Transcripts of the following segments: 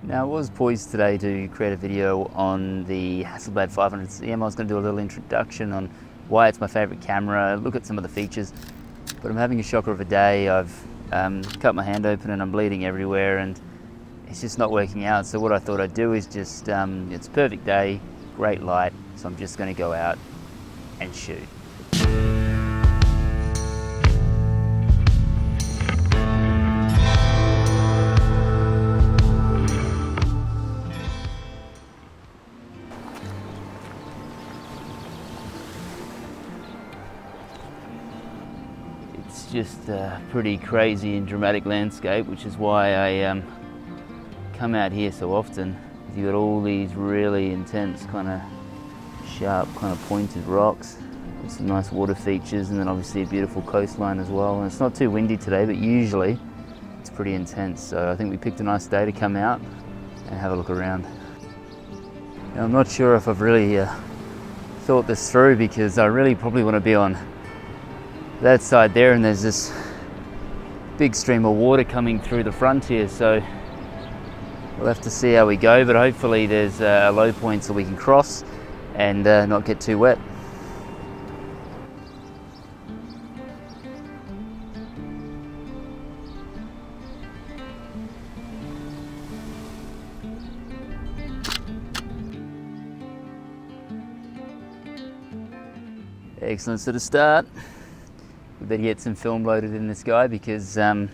Now, I was poised today to create a video on the Hasselblad 500cm. I was going to do a little introduction on why it's my favourite camera, look at some of the features, but I'm having a shocker of a day. I've cut my hand open and I'm bleeding everywhere and it's just not working out. So what I thought I'd do is just, it's a perfect day, great light, so I'm just going to go out and shoot. It's just a pretty crazy and dramatic landscape, which is why I come out here so often. You've got all these really intense kind of sharp kind of pointed rocks with some nice water features, and then obviously a beautiful coastline as well. And it's not too windy today, but usually it's pretty intense. So I think we picked a nice day to come out and have a look around. Now, I'm not sure if I've really thought this through, because I really probably want to be on that side there, and there's this big stream of water coming through the front here, so we'll have to see how we go, but hopefully there's a low point so we can cross and not get too wet. Excellent. So to start, we better get some film loaded in this guy, because I've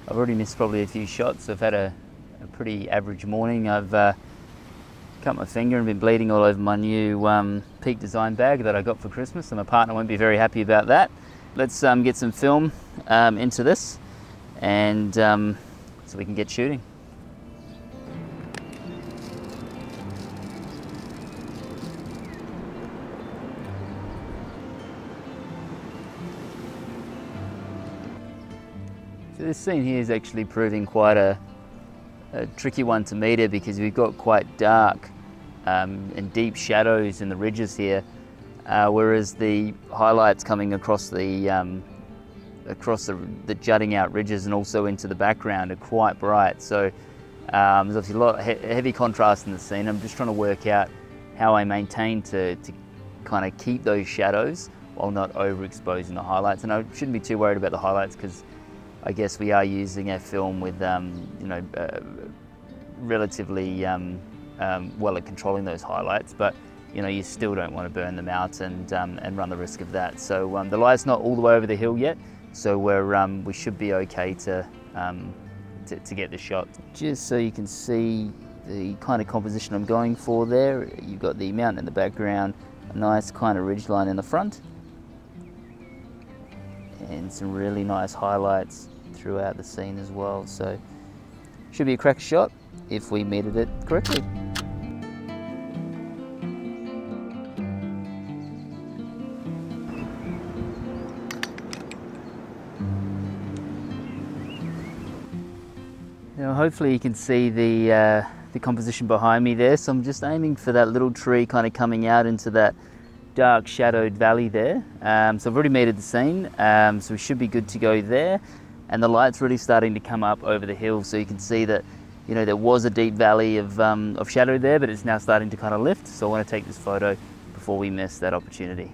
already missed probably a few shots. I've had a pretty average morning. I've cut my finger and been bleeding all over my new Peak Design bag that I got for Christmas, and my partner won't be very happy about that. Let's get some film into this, and so we can get shooting. So this scene here is actually proving quite a tricky one to meter, because we've got quite dark and deep shadows in the ridges here, whereas the highlights coming across the jutting out ridges and also into the background are quite bright. So there's obviously a lot of heavy contrast in the scene. I'm just trying to work out how I maintain to kind of keep those shadows while not overexposing the highlights. And I shouldn't be too worried about the highlights, because I guess we are using a film with, relatively well at controlling those highlights, but you still don't want to burn them out and run the risk of that. So the light's not all the way over the hill yet, so we should be okay to get the shot. Just so you can see the kind of composition I'm going for there, you've got the mountain in the background, a nice kind of ridge line in the front, and some really nice highlights throughout the scene as well. So should be a crack shot if we metered it correctly. Now hopefully you can see the composition behind me there. So I'm just aiming for that little tree kind of coming out into that dark shadowed valley there. So I've already metered the scene, so we should be good to go there. And the light's really starting to come up over the hill, so you can see that there was a deep valley of shadow there, but it's now starting to kind of lift. So I want to take this photo before we miss that opportunity.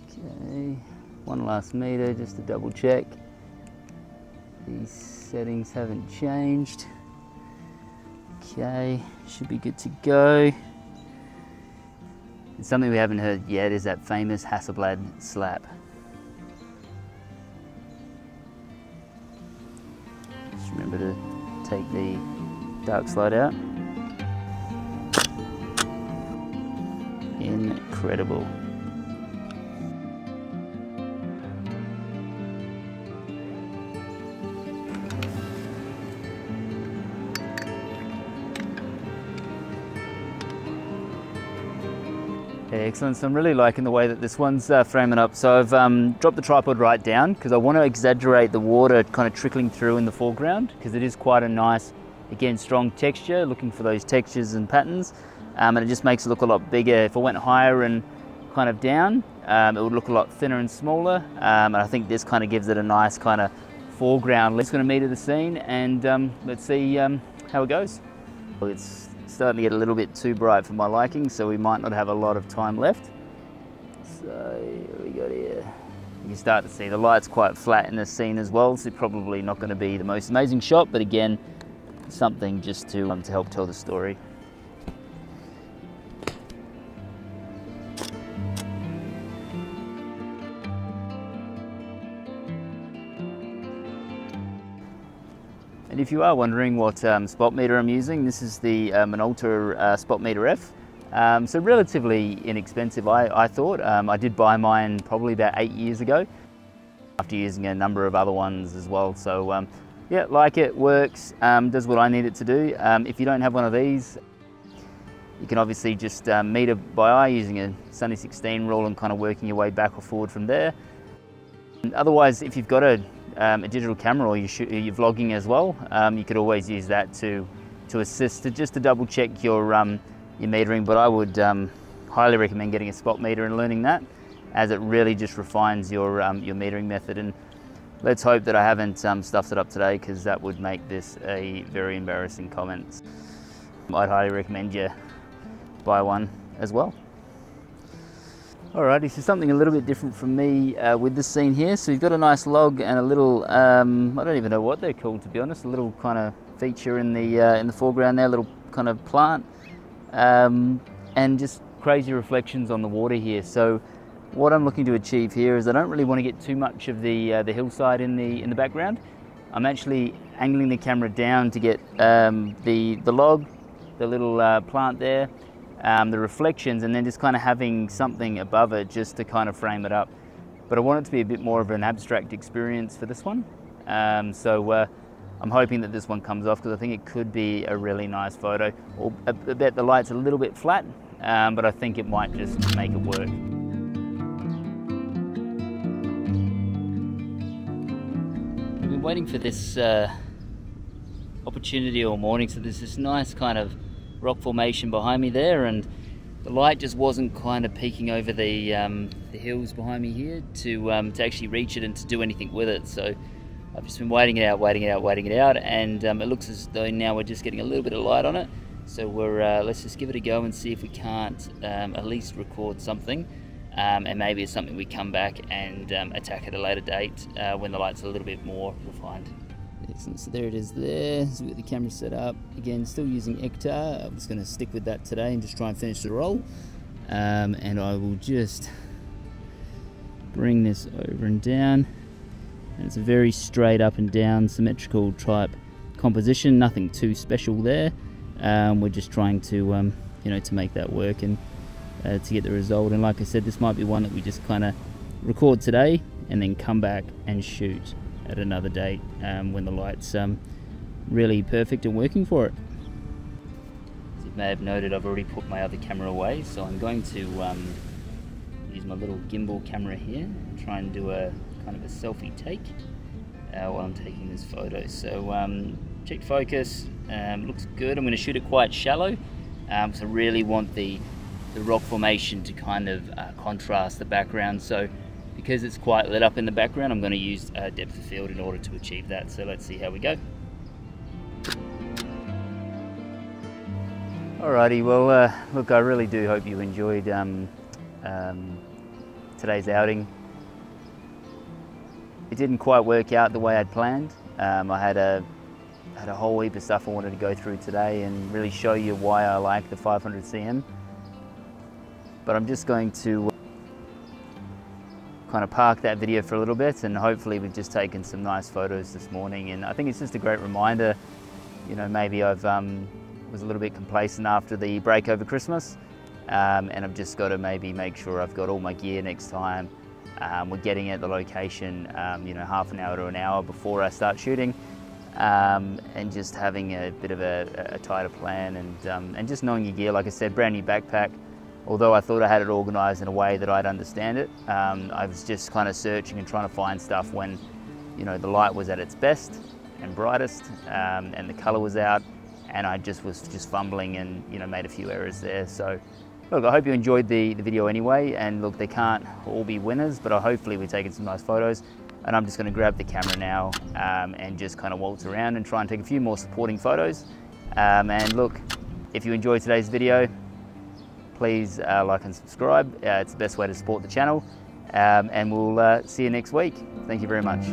Okay, one last meter just to double check. These settings haven't changed. Okay, should be good to go. And something we haven't heard yet is that famous Hasselblad slap. Just remember to take the dark slide out. Incredible. Excellent. So I'm really liking the way that this one's framing up. So I've dropped the tripod right down, because I want to exaggerate the water kind of trickling through in the foreground, because it is quite a nice, again, strong texture, looking for those textures and patterns. And it just makes it look a lot bigger. If I went higher and kind of down, it would look a lot thinner and smaller. And I think this kind of gives it a nice kind of foreground. Let's going to meter the scene, and let's see how it goes. Well, it's starting to get a little bit too bright for my liking, so we might not have a lot of time left. So what we got here? You can start to see the light's quite flat in this scene as well, so probably not going to be the most amazing shot, but again, something just to help tell the story. And if you are wondering what spot meter I'm using, this is the Minolta Spot Meter F. So relatively inexpensive, I thought. I did buy mine probably about 8 years ago, after using a number of other ones as well. So yeah, like it, works, does what I need it to do. If you don't have one of these, you can obviously just meter by eye using a Sunny 16 rule and kind of working your way back or forward from there. And otherwise, if you've got a digital camera or you're vlogging as well, you could always use that to assist, just to double check your metering. But I would highly recommend getting a spot meter and learning that, as it really just refines your metering method. And let's hope that I haven't stuffed it up today, because that would make this a very embarrassing comment. I'd highly recommend you buy one as well. Alrighty, so something a little bit different from me with this scene here. So you've got a nice log and a little, I don't even know what they're called, to be honest, a little kind of feature in the foreground there, a little kind of plant, and just crazy reflections on the water here. So what I'm looking to achieve here is I don't really want to get too much of the hillside in the background. I'm actually angling the camera down to get the log, the little plant there, the reflections, and then just kind of having something above it just to kind of frame it up. But I want it to be a bit more of an abstract experience for this one. So I'm hoping that this one comes off, because I think it could be a really nice photo. Or I bet the light's a little bit flat, but I think it might just make it work. I've been waiting for this opportunity all morning, so there's this nice kind of rock formation behind me there, and the light just wasn't kind of peeking over the hills behind me here to actually reach it and to do anything with it. So I've just been waiting it out, and it looks as though now we're just getting a little bit of light on it. So we're let's just give it a go and see if we can't at least record something, and maybe it's something we come back and attack at a later date when the light's a little bit more refined. Excellent, so there it is there. So we've got the camera set up. Again, still using Ektar. I'm just going to stick with that today and just try and finish the roll. And I will just bring this over and down. And it's a very straight up and down symmetrical type composition, nothing too special there. We're just trying to, you know, to make that work and to get the result. And like I said, this might be one that we just kind of record today and then come back and shoot at another date when the light's really perfect and working for it. As you may have noted, I've already put my other camera away, so I'm going to use my little gimbal camera here and try and do a kind of a selfie take while I'm taking this photo. So check focus, looks good. I'm going to shoot it quite shallow, so I really want the rock formation to kind of contrast the background. So because it's quite lit up in the background, I'm going to use depth of field in order to achieve that. So let's see how we go. Alrighty, well look, I really do hope you enjoyed today's outing. It didn't quite work out the way I'd planned. I had a whole heap of stuff I wanted to go through today and really show you why I like the 500 cm. But I'm just going to kind of park that video for a little bit, and hopefully we've just taken some nice photos this morning. And I think it's just a great reminder, you know, maybe I've was a little bit complacent after the break over Christmas, and I've just got to maybe make sure I've got all my gear next time. We're getting at the location, you know, half an hour to an hour before I start shooting, and just having a bit of a tighter plan, and just knowing your gear. Like I said, brand new backpack. Although I thought I had it organised in a way that I'd understand it, I was just kind of searching and trying to find stuff when, you know, the light was at its best and brightest, and the colour was out, and I just was fumbling and, you know, made a few errors there. So look, I hope you enjoyed the video anyway, and look, they can't all be winners, but hopefully we've taken some nice photos. And I'm just going to grab the camera now and just kind of waltz around and try and take a few more supporting photos, And look, if you enjoyed today's video, please like and subscribe. It's the best way to support the channel. And we'll see you next week. Thank you very much.